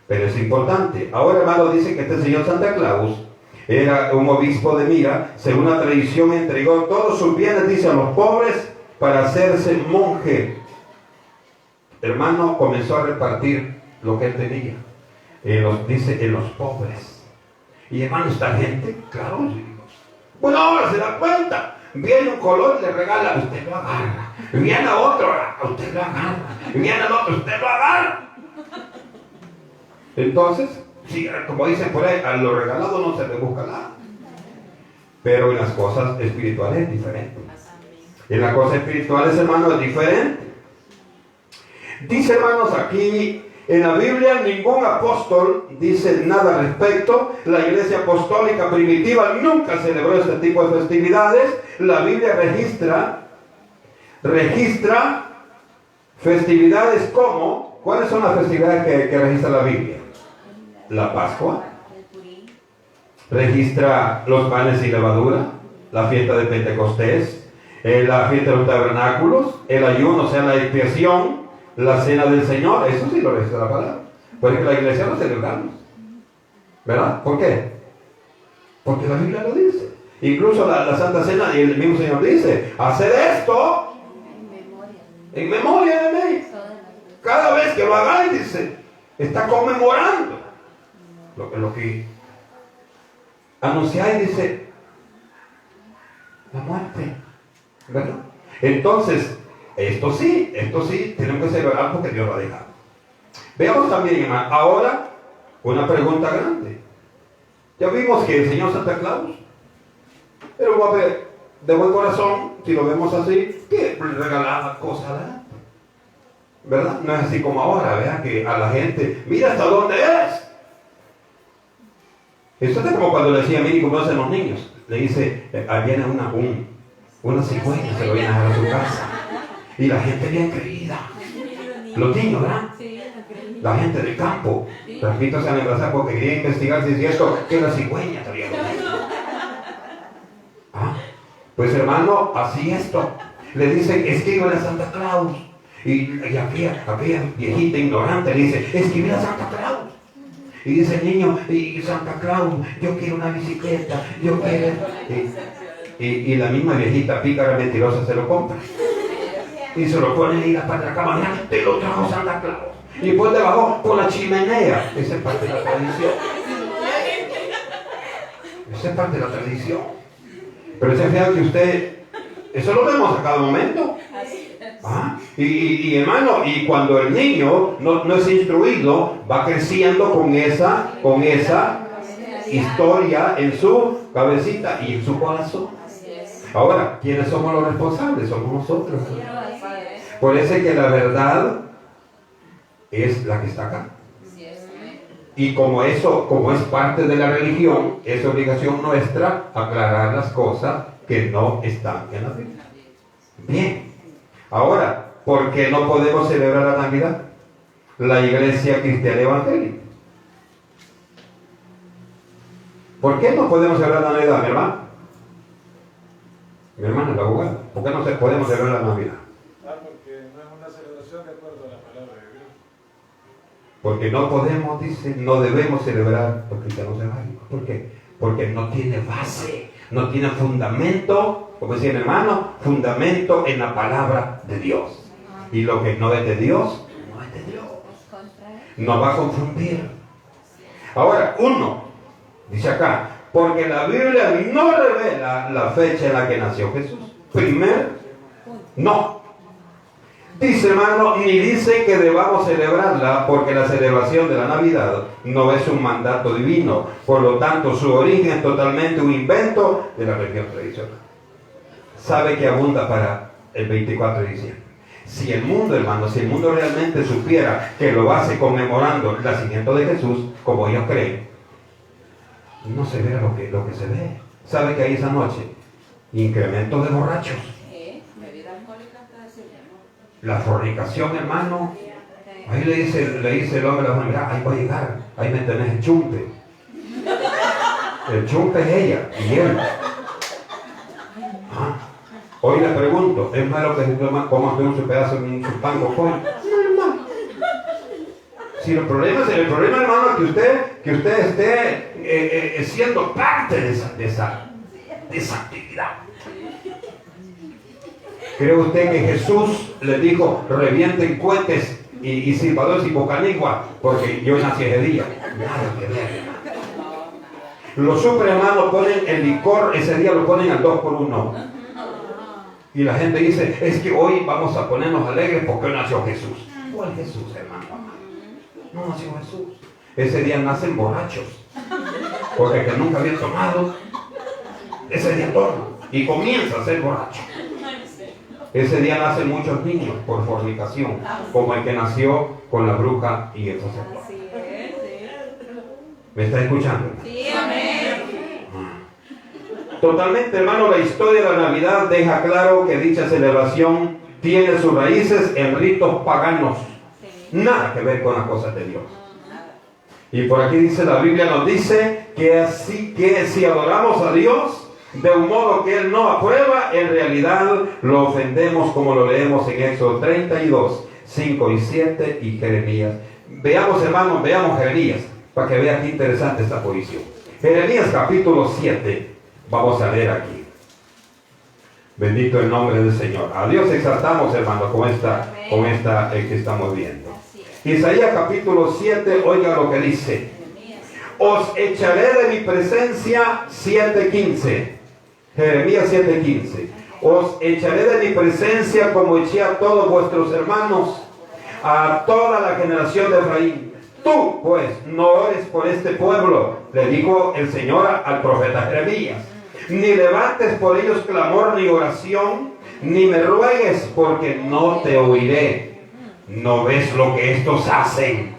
S1: Pero es importante. Ahora, hermano, dice que este señor Santa Claus era un obispo de Mira. Según la tradición, entregó todos sus bienes, dice, a los pobres para hacerse monje. Hermano, comenzó a repartir lo que él tenía. Dice, en los pobres. Y hermano, esta gente, claro, bueno, ahora se da cuenta. Viene un color y le regala, usted lo agarra. Viene a otro, usted lo agarra. Viene al otro, usted lo agarra. Entonces, sí, como dicen por ahí, a lo regalado no se le busca nada. Pero en las cosas espirituales es diferente. En las cosas espirituales, hermanos, es diferente. Dice, hermanos, aquí en la Biblia ningún apóstol dice nada al respecto. La iglesia apostólica primitiva nunca celebró este tipo de festividades. La Biblia registra festividades como, ¿cuáles son las festividades que registra la Biblia? La Pascua, registra los panes sin levadura, la fiesta de Pentecostés, la fiesta de los tabernáculos, el ayuno, o sea, la expiación, la cena del Señor. Eso sí lo registra la palabra. Porque la iglesia lo celebramos, ¿verdad? ¿Por qué? Porque la Biblia lo dice. Incluso la Santa Cena, y el mismo Señor dice, hacer esto en memoria de mí. Cada vez que lo hagáis, dice, está conmemorando lo que anunciáis, dice, la muerte, ¿verdad? Entonces, esto sí, tenemos que celebrar porque Dios lo ha dejado. Veamos también, hermano, ahora una pregunta grande. Ya vimos que el Señor Santa Claus era un hombre de buen corazón, si lo vemos así, que regalaba cosas a la gente, ¿verdad? No es así como ahora, ¿verdad? Que a la gente, mira hasta dónde es. Esto es como cuando le decía, mire cómo hacen los niños. Le dice, viene una cigüeña, se lo viene a dejar a su casa. Y la gente bien creída. Los niños, ¿verdad? La gente del campo. Las fitas se han embarazado porque querían investigar si es cierto que la cigüeña traía los niños. Pues hermano, así esto. le dicen, escribe a Santa Claus. Y aquella viejita ignorante le dice, escribe a Santa Claus. Y dice el niño, y Santa Claus, yo quiero una bicicleta, yo quiero... Y la misma viejita pícara mentirosa se lo compra. Y se lo pone ahí la parte de la cama, mira, te lo trajo Santa Claus. Y pues debajo por la chimenea. Esa es parte de la tradición. Esa es parte de la tradición. Pero se fija que usted, eso lo vemos a cada momento. ¿Ah? Y hermano, y cuando el niño no es instruido, va creciendo con esa historia en su cabecita y en su corazón. Ahora, ¿quiénes somos los responsables? Somos nosotros. Por eso es que la verdad es la que está acá. Y como es parte de la religión, es obligación nuestra aclarar las cosas que no están en la Biblia. Bien. Ahora, ¿por qué no podemos celebrar la Navidad? La Iglesia Cristiana Evangélica. ¿Por qué no podemos celebrar la Navidad, mi hermano? Mi hermana, la abogada. ¿Por qué no podemos celebrar la Navidad?
S3: Porque no es una celebración de acuerdo a la palabra de Dios.
S1: Porque no podemos, dice, no debemos celebrar los cristianos evangélicos. ¿Por qué? Porque no tiene base, no tiene fundamento, como decía mi hermano, fundamento en la palabra de Dios. Y lo que no es de Dios, no es de Dios. Nos va a confundir. Ahora, dice acá, porque la Biblia no revela la fecha en la que nació Jesús. Primero, no. Dice, hermano, ni dice que debamos celebrarla, porque la celebración de la Navidad no es un mandato divino. Por lo tanto, su origen es totalmente un invento de la religión tradicional. Sabe que abunda para el 24 de diciembre. Si el mundo, hermano, si el mundo realmente supiera que lo hace conmemorando el nacimiento de Jesús, como ellos creen, no se ve lo que se ve. ¿Sabe que hay esa noche? Incremento de borrachos. La fornicación, hermano. Ahí le dice el hombre a la mujer, mira, ahí va a llegar, ahí me tenés el chumpe. El chumpe es ella y él. Hoy le pregunto, ¿es malo que se coma un su pedazo en su pan con pollo? No. Si el problema, hermano, que usted esté siendo parte de esa actividad. ¿Cree usted que Jesús le dijo, revienten cohetes y silbadores y bocanigua, porque yo nací ese día? Nada que ver, hermano. Los super hermanos ponen el licor, ese día lo ponen al 2 por 1. Y la gente dice, es que hoy vamos a ponernos alegres porque hoy nació Jesús. ¿Cuál Jesús, hermano? No nació Jesús. Ese día nacen borrachos, porque el que nunca había tomado, ese día toma y comienza a ser borracho. Ese día nacen muchos niños por fornicación, como el que nació con la bruja y el sacerdote. ¿Me está escuchando?
S2: Sí, amén.
S1: Totalmente, hermano, la historia de la Navidad deja claro que dicha celebración tiene sus raíces en ritos paganos. Nada que ver con las cosas de Dios. Y por aquí dice, la Biblia nos dice que si adoramos a Dios de un modo que Él no aprueba, en realidad lo ofendemos, como lo leemos en Éxodo 32, 5 y 7 y Jeremías. Veamos, hermanos, veamos Jeremías, para que vean qué interesante esta posición. Jeremías capítulo 7, vamos a leer aquí. Bendito el nombre del Señor. A Dios exaltamos, hermanos, con esta que estamos viendo. Isaías capítulo 7, oiga lo que dice. Os echaré de mi presencia, 7:15. Jeremías 7:15. Os echaré de mi presencia como eché a todos vuestros hermanos, a toda la generación de Efraín. Tú, pues, no ores por este pueblo, le dijo el Señor al profeta Jeremías. Ni levantes por ellos clamor ni oración, ni me ruegues, porque no te oiré. ¿No ves lo que estos hacen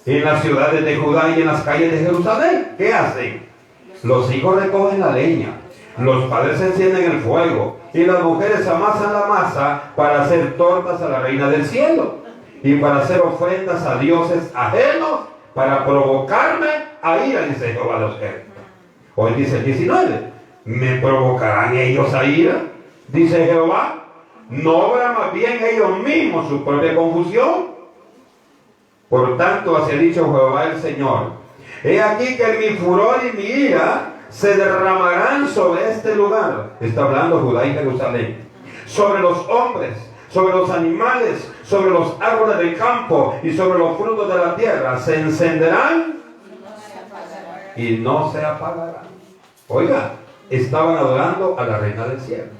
S1: en las ciudades de Judá y en las calles de Jerusalén? ¿Qué hacen? Los hijos recogen la leña, los padres encienden el fuego, y las mujeres amasan la masa para hacer tortas a la reina del cielo, y para hacer ofrendas a dioses ajenos, para provocarme a ira, dice Jehová de los ejércitos. Hoy dice el 19, ¿me provocarán ellos a ira? Dice Jehová. ¿No obra más bien ellos mismos su propia confusión? Por tanto, así ha dicho Jehová el Señor: he aquí que mi furor y mi ira se derramarán sobre este lugar. Está hablando Judá y Jerusalén. Sobre los hombres, sobre los animales, sobre los árboles del campo y sobre los frutos de la tierra. Se encenderán y no se apagarán. Oiga, estaban adorando a la reina del cielo,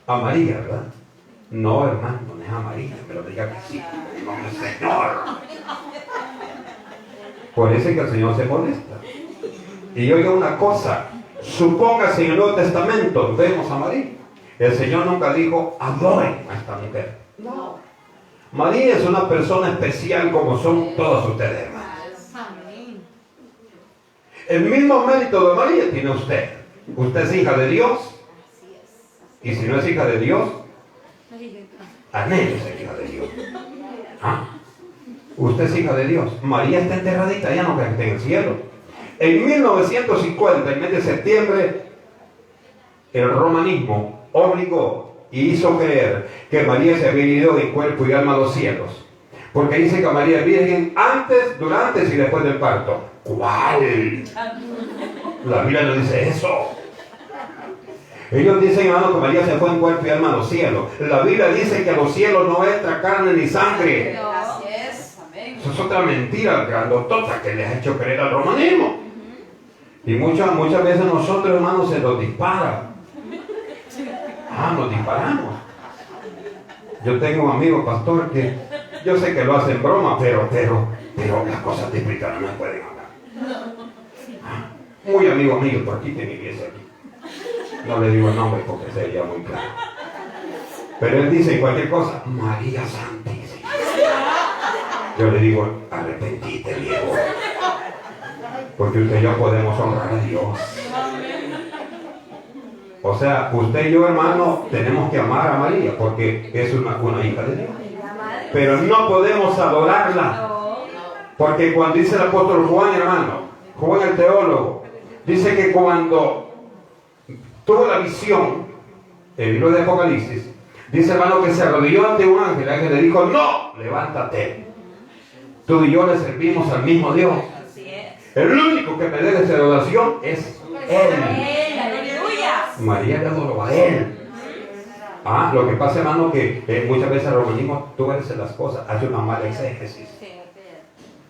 S1: a María, ¿verdad? No, hermano, no es a María, pero diga que sí, no es Señor. Por eso es que el Señor se molesta. Y oiga una cosa, supóngase en el Nuevo Testamento vemos a María. El Señor nunca dijo adoren a esta mujer. No. María es una persona especial como son todos ustedes, hermanos. El mismo mérito de María tiene usted. Usted es hija de Dios. Y si no es hija de Dios, anhelo ser hija de Dios. ¿Ah? Usted es hija de Dios. María está enterradita, ya no cree que está en el cielo. En 1950, el mes de septiembre, el romanismo obligó y hizo creer que María se había ido en cuerpo y alma a los cielos. Porque dice que María es virgen antes, durante y después del parto. ¿Cuál? La Biblia no dice eso. Ellos dicen, hermano, que María se fue en cuerpo y alma a los cielos. La Biblia dice que a los cielos no entra carne ni sangre.
S2: Así es. Amén.
S1: Eso es otra mentira grandotota que les ha hecho creer al romanismo. Y muchas veces nosotros, hermanos, se nos dispara. Nos disparamos. Yo tengo un amigo pastor que yo sé que lo hace en broma, pero las cosas típicas no me pueden hablar. Muy amigo mío, por aquí te viviese aquí. No le digo el nombre porque sería muy claro. Pero él dice cualquier cosa, María Santísima. Yo le digo, arrepentite, viejo. Porque usted y yo podemos honrar a Dios. O sea, usted y yo, hermano, tenemos que amar a María porque es una hija de Dios. Pero no podemos adorarla. Porque cuando dice el apóstol Juan, hermano, Juan el teólogo, dice que cuando tuvo la visión, el libro de Apocalipsis, dice, hermano, que se arrodilló ante un ángel. El ángel le dijo, no, levántate. Tú y yo le servimos al mismo Dios. El único que merece adoración es Él. María le adoró a Él. Lo que pasa, hermano, que muchas veces el romanismo tuerce las cosas, hace una mala exégesis.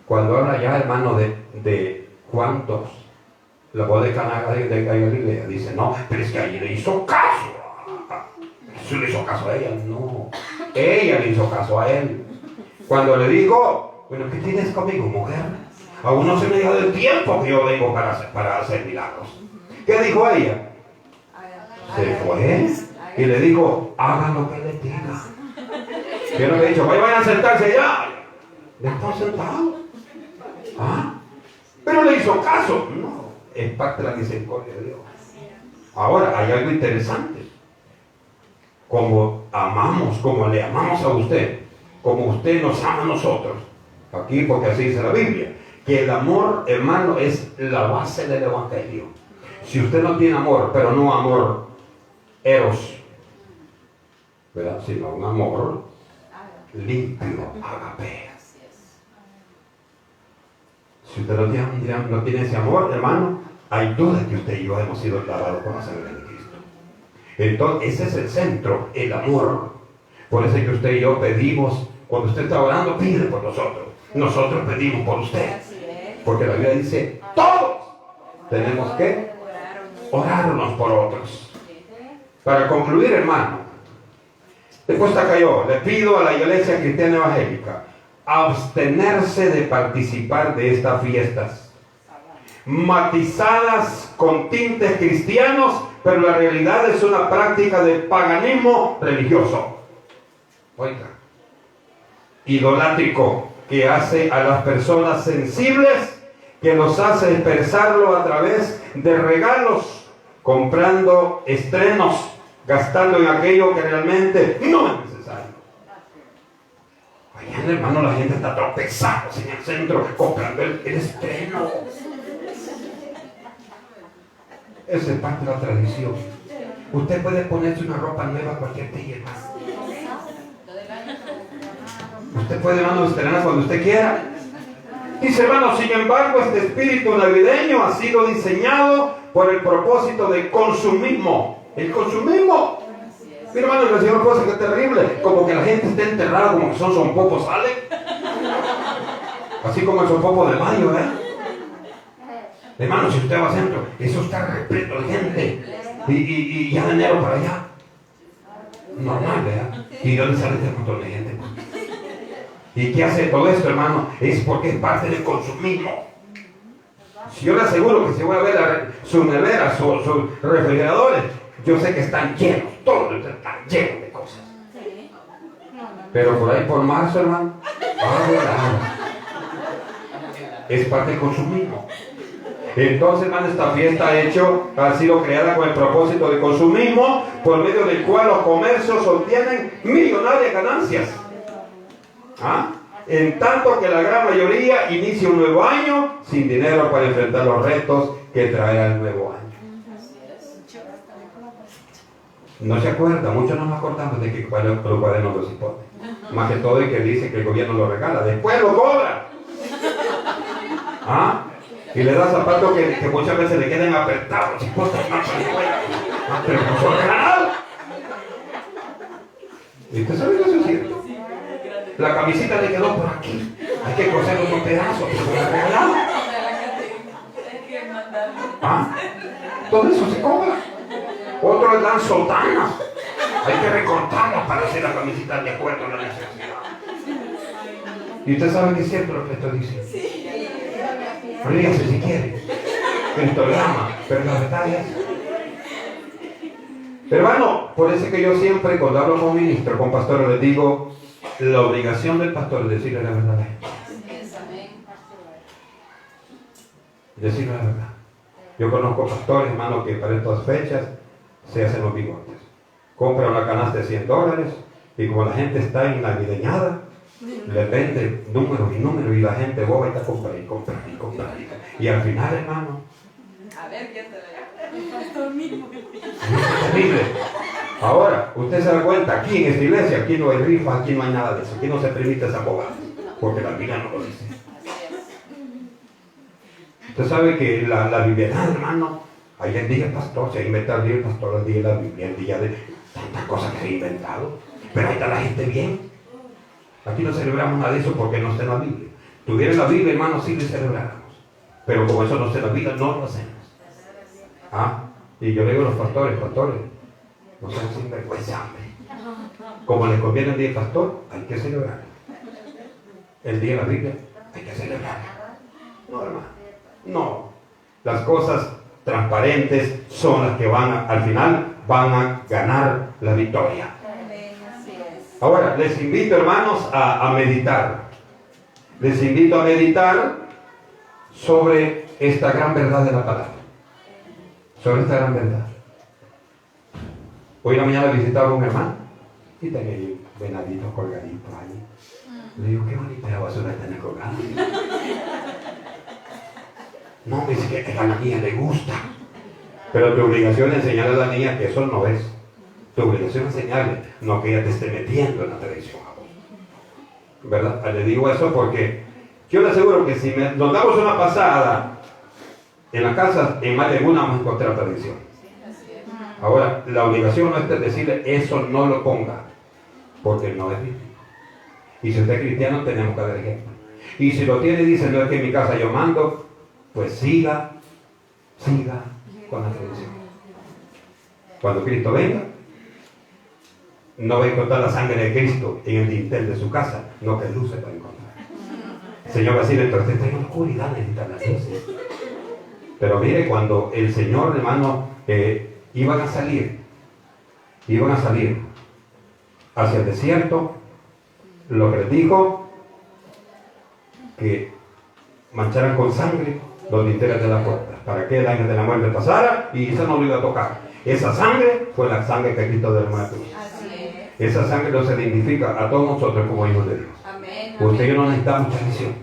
S1: Cuando habla ya, hermano, de cuántos la voz de Caná de Galilea, dice, no, pero es que ahí le hizo caso. ¿Jesús le hizo caso a ella? No, ella le hizo caso a él. Cuando le dijo, bueno, ¿qué tienes conmigo, mujer? Aún no se me ha dado el tiempo que yo vengo para hacer milagros. ¿Qué dijo ella? Se fue y le dijo, hagan lo que le diga. Yo no le he dicho, vayan a sentarse ya. Ya están sentados. Pero le hizo caso. No, es parte de la misericordia de Dios. Ahora, hay algo interesante. Como amamos, como le amamos a usted, como usted nos ama a nosotros. Aquí, porque así dice la Biblia, que el amor, hermano, es la base del evangelio. Si usted no tiene amor, pero no amor eros, ¿verdad? Sino un amor limpio, agape. Si usted no tiene ese amor, hermano, hay duda que usted y yo hemos sido lavados con la sangre de Cristo. Entonces, ese es el centro, el amor. Por eso es que usted y yo pedimos, cuando usted está orando, pide por nosotros. Nosotros pedimos por usted. Porque la Biblia dice, todos tenemos que orarnos por otros. Para concluir, hermano, después acá yo le pido a la Iglesia Cristiana Evangélica abstenerse de participar de estas fiestas matizadas con tintes cristianos, pero la realidad es una práctica de paganismo religioso. Oiga, idolátrico, que hace a las personas sensibles, que los hace expresarlo a través de regalos, comprando estrenos, gastando en aquello que realmente no es necesario. Oigan, hermano, la gente está tropezada en el centro comprando el estreno. Esa es parte de la tradición. Usted puede ponerse una ropa nueva cualquier día, hermano. Usted puede, hermano, estrenar cuando usted quiera. Dice, hermano, sin embargo, este espíritu navideño ha sido diseñado por el propósito de consumismo. El consumismo. Mira, hermano, el Señor cosa que es terrible. Como que la gente está enterrada, como que son sonpopos, ¿sale? Así como el sonpopo de mayo, ¿eh? Hermano, si usted va al centro, eso está repleto de gente. Y ya de enero para allá. Normal, ¿verdad? ¿Y dónde sale este montón de gente? ¿Y qué hace todo esto, hermano? Es porque es parte del consumismo. Si yo le aseguro que si voy a ver su nevera, sus refrigeradores, yo sé que están llenos, todos están llenos de cosas. Pero por ahí por marzo, hermano, es parte del consumismo. Entonces, hermano, esta fiesta ha sido creada con el propósito de consumismo, por medio del cual los comercios obtienen millonarias ganancias. ¿Ah? En tanto que la gran mayoría inicia un nuevo año sin dinero para enfrentar los retos que traerá el nuevo año. No se acuerda, muchos no nos acordamos de que los cuadernos los hipotes. Más que todo el que dice que el gobierno lo regala, después lo cobra. ¿Ah? Y le da zapatos que muchas veces le quedan apretados, chicotas, más pero no son regalados. ¿Y usted sabe que eso es cierto? La camisita le quedó por aquí. Hay que coser unos pedazos, pero se la regalaron. ¿Ah? Todo eso se cobra. Otros le dan sotanas. Hay que recortarlas para hacer la camisita de acuerdo a la necesidad. ¿Y usted sabe que es cierto lo que estoy diciendo? Ríase si quiere. Cristo le ama, pero la verdad es. Hermano, por eso que yo siempre cuando hablo con ministros, con pastores, les digo, la obligación del pastor es decirle la verdad. Decirle la verdad. Yo conozco pastores, hermano, que para estas fechas se hacen los bigotes. Compran una canasta de $100 y como la gente está navideñada, le vende números y números y la gente boba y está comprando y compra y compra. Y al final, hermano,
S2: a ver qué te lo
S1: es terrible. Ahora, usted se da cuenta, aquí en esta iglesia, aquí no hay rifas, aquí no hay nada de eso, aquí no se permite esa bobada, porque la Biblia no lo dice. Usted sabe que la Biblia, hermano, hay el día del pastor, se ha inventado el día del pastor, el día de la Biblia, el día de tantas cosas que se ha inventado, pero ahí está la gente bien. Aquí no celebramos nada de eso porque no está en la Biblia. Tuviera la Biblia, hermano, sí le celebráramos, pero como eso no está en la Biblia, no lo hacemos. ¿Ah? Y yo le digo a los pastores, no sean sinvergüenza, hombre. Como les conviene el día del pastor, hay que celebrar. El día de la Biblia, hay que celebrar. No, hermano, no. Las cosas transparentes son las que al final van a ganar la victoria. Ahora, les invito, hermanos, a meditar. Les invito a meditar sobre esta gran verdad de la palabra. Sobre esta gran verdad. Hoy en la mañana visitaba a un hermano y tenía ahí venaditos colgaditos ahí. Le digo, qué bonita la basura está colgada. No, me dice que a la niña le gusta. Pero tu obligación es enseñarle a la niña que eso no es. Tu obligación es enseñarle, no que ella te esté metiendo en la tradición. ¿Verdad? Le digo eso porque yo le aseguro que si nos damos una pasada en la casa, en más de una vamos a encontrar tradición. Ahora, la obligación no es decirle eso no lo ponga, porque no es bíblico. Y si usted es cristiano, tenemos que dar ejemplo. Y si lo tiene, dice, no es que en mi casa yo mando, pues siga con la tradición. Cuando Cristo venga, no va a encontrar la sangre de Cristo en el dintel de su casa, no que luce para encontrar. El Señor va a decir, entonces está en oscuridad, necesita las luces. Pero mire, cuando el Señor, hermano, iban a salir hacia el desierto, lo que les dijo, que mancharan con sangre los dinteles de la puerta, para que el ángel de la muerte pasara y eso no lo iba a tocar. Esa sangre fue la sangre que Cristo derramó en la cruz. Esa sangre nos identifica a todos nosotros como hijos de Dios. Amén, amén. Usted y yo no necesitamos tradición,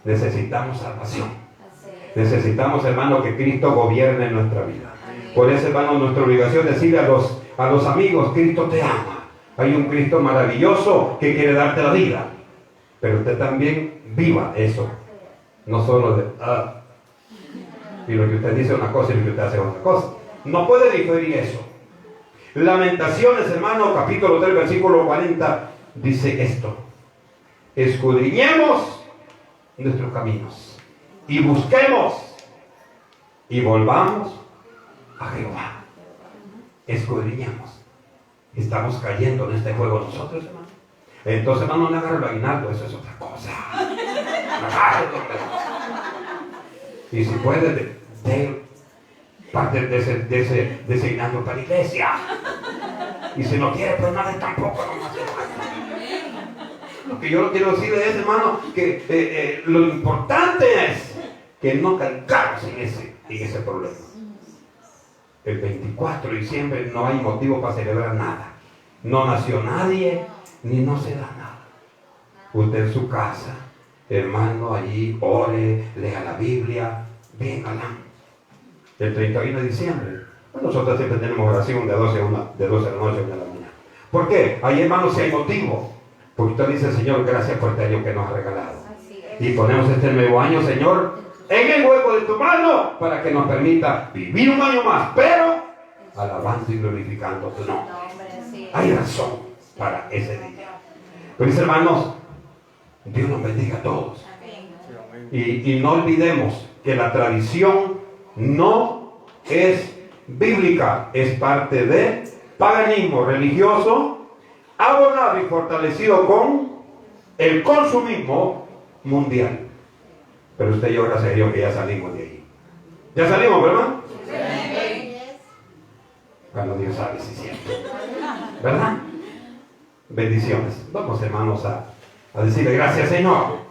S1: necesitamos salvación. Necesitamos, hermano, que Cristo gobierne en nuestra vida. Amén. Por eso, hermano, nuestra obligación es decirle a los amigos, Cristo te ama. Hay un Cristo maravilloso que quiere darte la vida. Pero usted también viva eso. No solo de, y lo que usted dice es una cosa y lo que usted hace es otra cosa. No puede diferir eso. Lamentaciones, hermano, capítulo 3, versículo 40, dice esto: escudriñemos nuestros caminos y busquemos y volvamos a Jehová. Escudriñemos. Estamos cayendo en este juego nosotros, hermano. Entonces, hermano, no agarre el aguinaldo, eso es otra cosa. Y si puede, de parte de ese aguinaldo para la iglesia. Y si no quiere, pues nada, tampoco. Lo que yo quiero decir es, hermano, que lo importante es que no caigamos en ese problema. El 24 de diciembre no hay motivo para celebrar nada. No nació nadie, ni no se da nada. Usted en su casa, hermano, allí ore, lea la Biblia, bien galán. El 31 de diciembre, pues nosotros siempre tenemos oración de 12 a la noche, 1 de la mañana. ¿Por qué? Ahí, hermano, si hay motivo. Porque usted dice: Señor, gracias por este año que nos ha regalado. Y ponemos este nuevo año, Señor, en el hueco de tu mano, para que nos permita vivir un año más, pero alabando y glorificando tu nombre. Hay razón para ese día. Pues, hermanos, Dios nos bendiga a todos. Y no olvidemos que la tradición no es bíblica, es parte de paganismo religioso, abonado y fortalecido con el consumismo mundial. Pero usted y yo, gracias a Dios, que ya salimos de ahí. ¿Ya salimos, verdad? Sí. Cuando Dios sabe si siempre. ¿Verdad? Bendiciones. Vamos, hermanos, a decirle gracias, Señor.